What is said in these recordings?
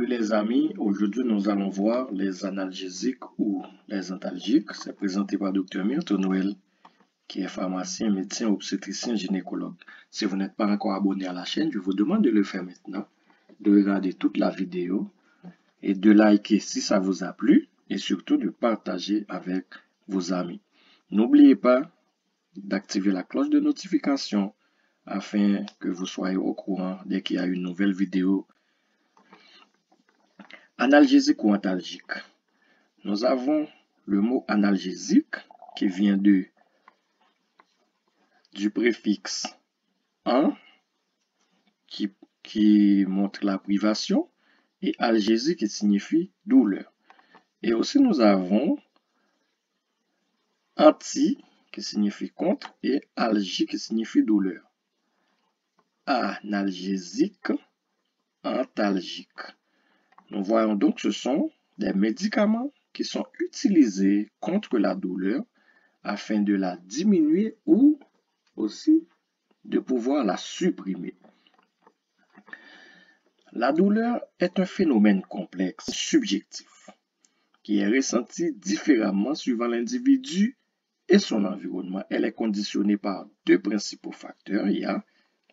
Salut les amis, aujourd'hui nous allons voir les analgésiques ou les antalgiques. C'est présenté par Dr Myrtle Noël, qui est pharmacien, médecin, obstétricien, gynécologue. Si vous n'êtes pas encore abonné à la chaîne, je vous demande de le faire maintenant, de regarder toute la vidéo et de liker si ça vous a plu et surtout de partager avec vos amis. N'oubliez pas d'activer la cloche de notification afin que vous soyez au courant dès qu'il y a une nouvelle vidéo. Analgésique ou antalgique. Nous avons le mot analgésique qui vient du préfixe an qui montre la privation et algésie qui signifie douleur. Et aussi nous avons anti qui signifie contre et algie qui signifie douleur. Analgésique, antalgique. Nous voyons donc que ce sont des médicaments qui sont utilisés contre la douleur afin de la diminuer ou aussi de pouvoir la supprimer. La douleur est un phénomène complexe, subjectif, qui est ressenti différemment suivant l'individu et son environnement. Elle est conditionnée par deux principaux facteurs. Il y a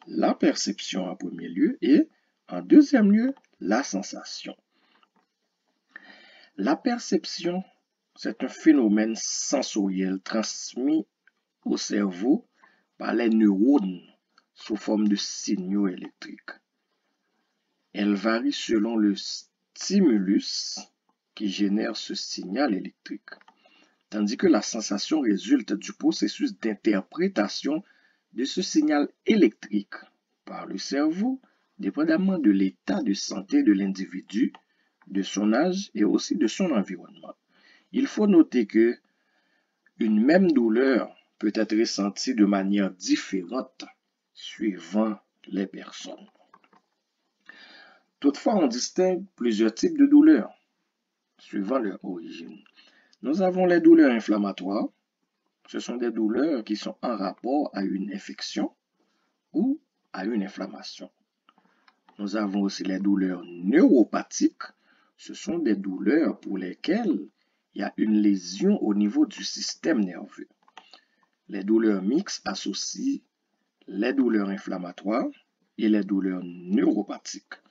la perception en premier lieu et en deuxième lieu, la sensation. La perception, c'est un phénomène sensoriel transmis au cerveau par les neurones sous forme de signaux électriques. Elle varie selon le stimulus qui génère ce signal électrique, tandis que la sensation résulte du processus d'interprétation de ce signal électrique par le cerveau, dépendamment de l'état de santé de l'individu, de son âge et aussi de son environnement. Il faut noter que une même douleur peut être ressentie de manière différente suivant les personnes. Toutefois, on distingue plusieurs types de douleurs suivant leur origine. Nous avons les douleurs inflammatoires. Ce sont des douleurs qui sont en rapport à une infection ou à une inflammation. Nous avons aussi les douleurs neuropathiques. Ce sont des douleurs pour lesquelles il y a une lésion au niveau du système nerveux. Les douleurs mixtes associent les douleurs inflammatoires et les douleurs neuropathiques.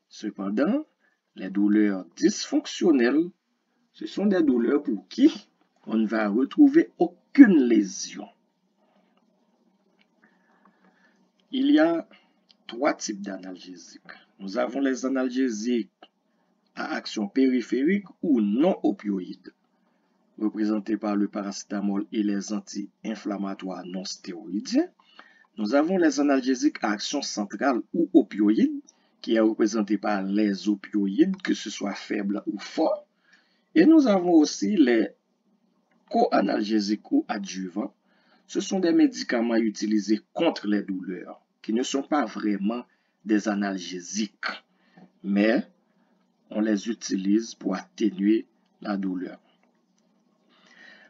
Cependant, les douleurs dysfonctionnelles, ce sont des douleurs pour qui on ne va retrouver aucune lésion. Il y a trois types d'analgésiques. Nous avons les analgésiques à action périphérique ou non opioïdes, représentés par le paracétamol et les anti-inflammatoires non stéroïdiens. Nous avons les analgésiques à action centrale ou opioïde, qui est représenté par les opioïdes, que ce soit faible ou fort. Et nous avons aussi les co-analgésiques ou adjuvants. Ce sont des médicaments utilisés contre les douleurs, qui ne sont pas vraiment des analgésiques, mais on les utilise pour atténuer la douleur.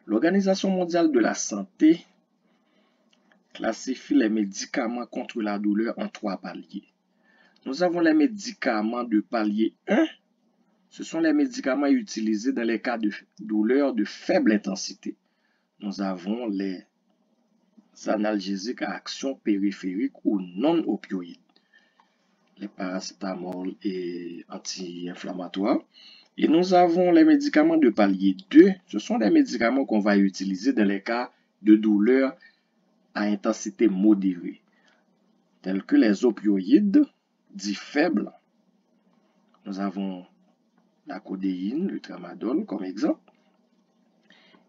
L'Organisation mondiale de la santé classifie les médicaments contre la douleur en trois paliers. Nous avons les médicaments de palier 1. Ce sont les médicaments utilisés dans les cas de douleur de faible intensité. Nous avons les analgésiques à action périphérique ou non opioïdes, les paracétamol et anti-inflammatoires. Et nous avons les médicaments de palier 2. Ce sont des médicaments qu'on va utiliser dans les cas de douleur à intensité modérée, tels que les opioïdes dits faibles. Nous avons la codéine, le tramadol comme exemple.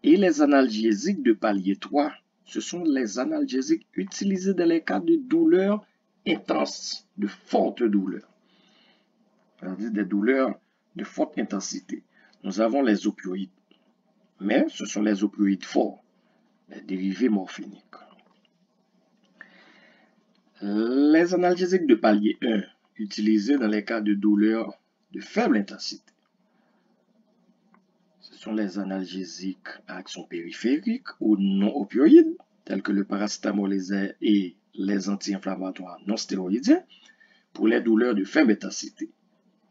Et les analgésiques de palier 3. Ce sont les analgésiques utilisés dans les cas de douleur intense, de forte douleur. C'est-à-dire des douleurs de forte intensité. Nous avons les opioïdes, mais ce sont les opioïdes forts, les dérivés morphiniques. Les analgésiques de palier 1, utilisés dans les cas de douleur de faible intensité. Ce sont les analgésiques à action périphérique ou non opioïdes, tels que le paracétamol et les anti-inflammatoires non stéroïdiens, pour les douleurs de faible intensité.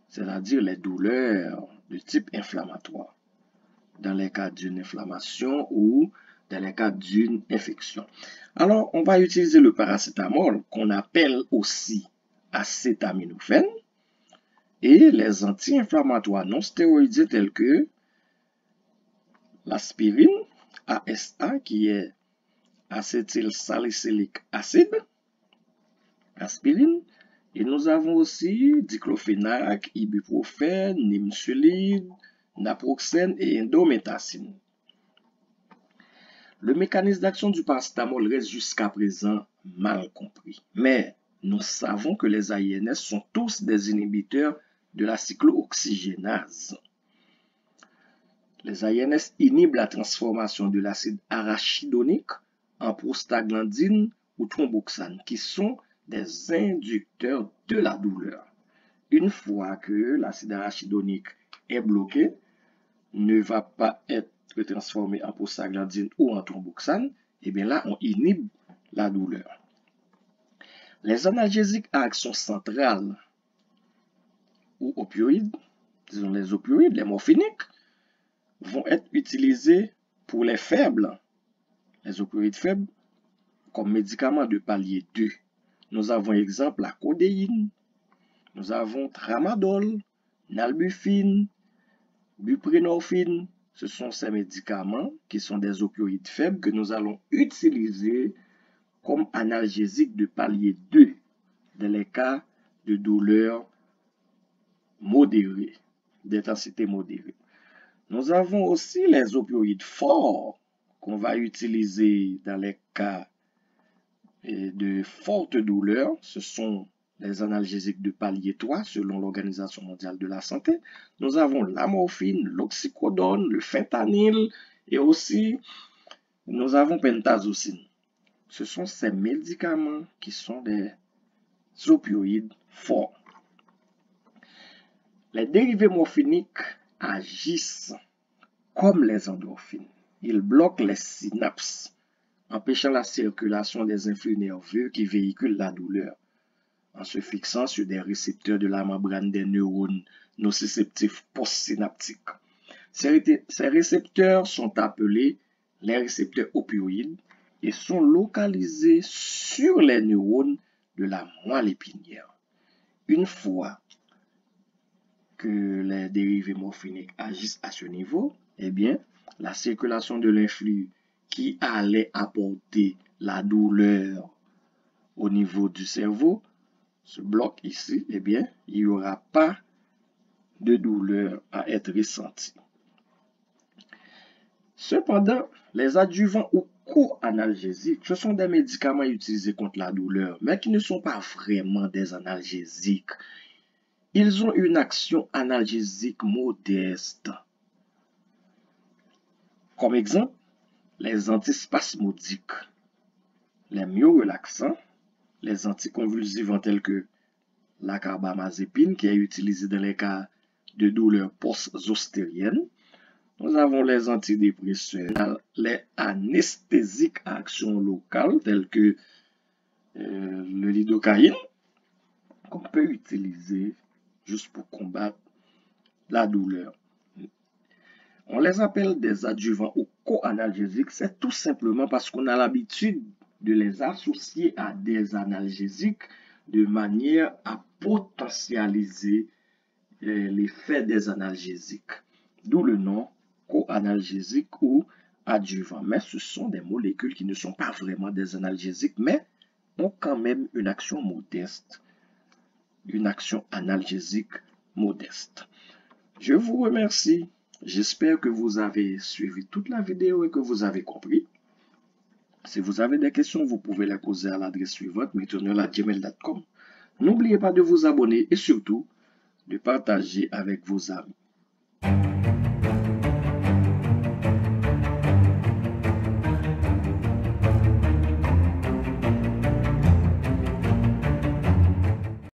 c'est-à-dire les douleurs de type inflammatoire, dans les cas d'une inflammation ou dans les cas d'une infection. Alors, on va utiliser le paracétamol, qu'on appelle aussi acétaminophène, et les anti-inflammatoires non stéroïdiens tels que l'aspirine, ASA, qui est acétylsalicylique acide, aspirine, et nous avons aussi diclofenac, ibuprofène, nimesulide, naproxène et indomethacine. Le mécanisme d'action du paracétamol reste jusqu'à présent mal compris, mais nous savons que les AINS sont tous des inhibiteurs de la cyclooxygénase. Les AINS inhibent la transformation de l'acide arachidonique en prostaglandine ou thromboxane, qui sont des inducteurs de la douleur. Une fois que l'acide arachidonique est bloqué, ne va pas être transformé en prostaglandine ou en thromboxane, et bien là, on inhibe la douleur. Les analgésiques à action centrale ou opioïdes, disons les opioïdes, les morphiniques, vont être utilisés pour les faibles, les opioïdes faibles, comme médicaments de palier 2. Nous avons exemple la codéine, nous avons tramadol, nalbuphine, buprenorphine. Ce sont ces médicaments qui sont des opioïdes faibles que nous allons utiliser comme analgésiques de palier 2 dans les cas de douleur modérée, d'intensité modérée. Nous avons aussi les opioïdes forts qu'on va utiliser dans les cas de forte douleur. Ce sont les analgésiques de palier 3 selon l'Organisation mondiale de la santé. Nous avons la morphine, l'oxycodone, le fentanyl et aussi nous avons pentazocine. Ce sont ces médicaments qui sont des opioïdes forts. Les dérivés morphiniques agissent comme les endorphines. Ils bloquent les synapses, empêchant la circulation des influx nerveux qui véhiculent la douleur, en se fixant sur des récepteurs de la membrane des neurones nociceptifs postsynaptiques. Ces récepteurs sont appelés les récepteurs opioïdes et sont localisés sur les neurones de la moelle épinière. Une fois que les dérivés morphiniques agissent à ce niveau, eh bien, la circulation de l'influx qui allait apporter la douleur au niveau du cerveau se bloque ici, eh bien, il n'y aura pas de douleur à être ressentie. Cependant, les adjuvants ou co-analgésiques, ce sont des médicaments utilisés contre la douleur, mais qui ne sont pas vraiment des analgésiques. Ils ont une action analgésique modeste. Comme exemple, les antispasmodiques, les myorelaxants, les anticonvulsivants tels que la carbamazépine qui est utilisée dans les cas de douleur post-zostérienne. Nous avons les antidépresseurs, les anesthésiques à action locale tels que le lidocaïne qu'on peut utiliser juste pour combattre la douleur. On les appelle des adjuvants ou co-analgésiques, c'est tout simplement parce qu'on a l'habitude de les associer à des analgésiques de manière à potentialiser l'effet des analgésiques. D'où le nom co-analgésique ou adjuvant. Mais ce sont des molécules qui ne sont pas vraiment des analgésiques, mais ont quand même une action modeste, une action analgésique modeste. Je vous remercie. J'espère que vous avez suivi toute la vidéo et que vous avez compris. Si vous avez des questions, vous pouvez les poser à l'adresse suivante, metonel@gmail.com. N'oubliez pas de vous abonner et surtout de partager avec vos amis.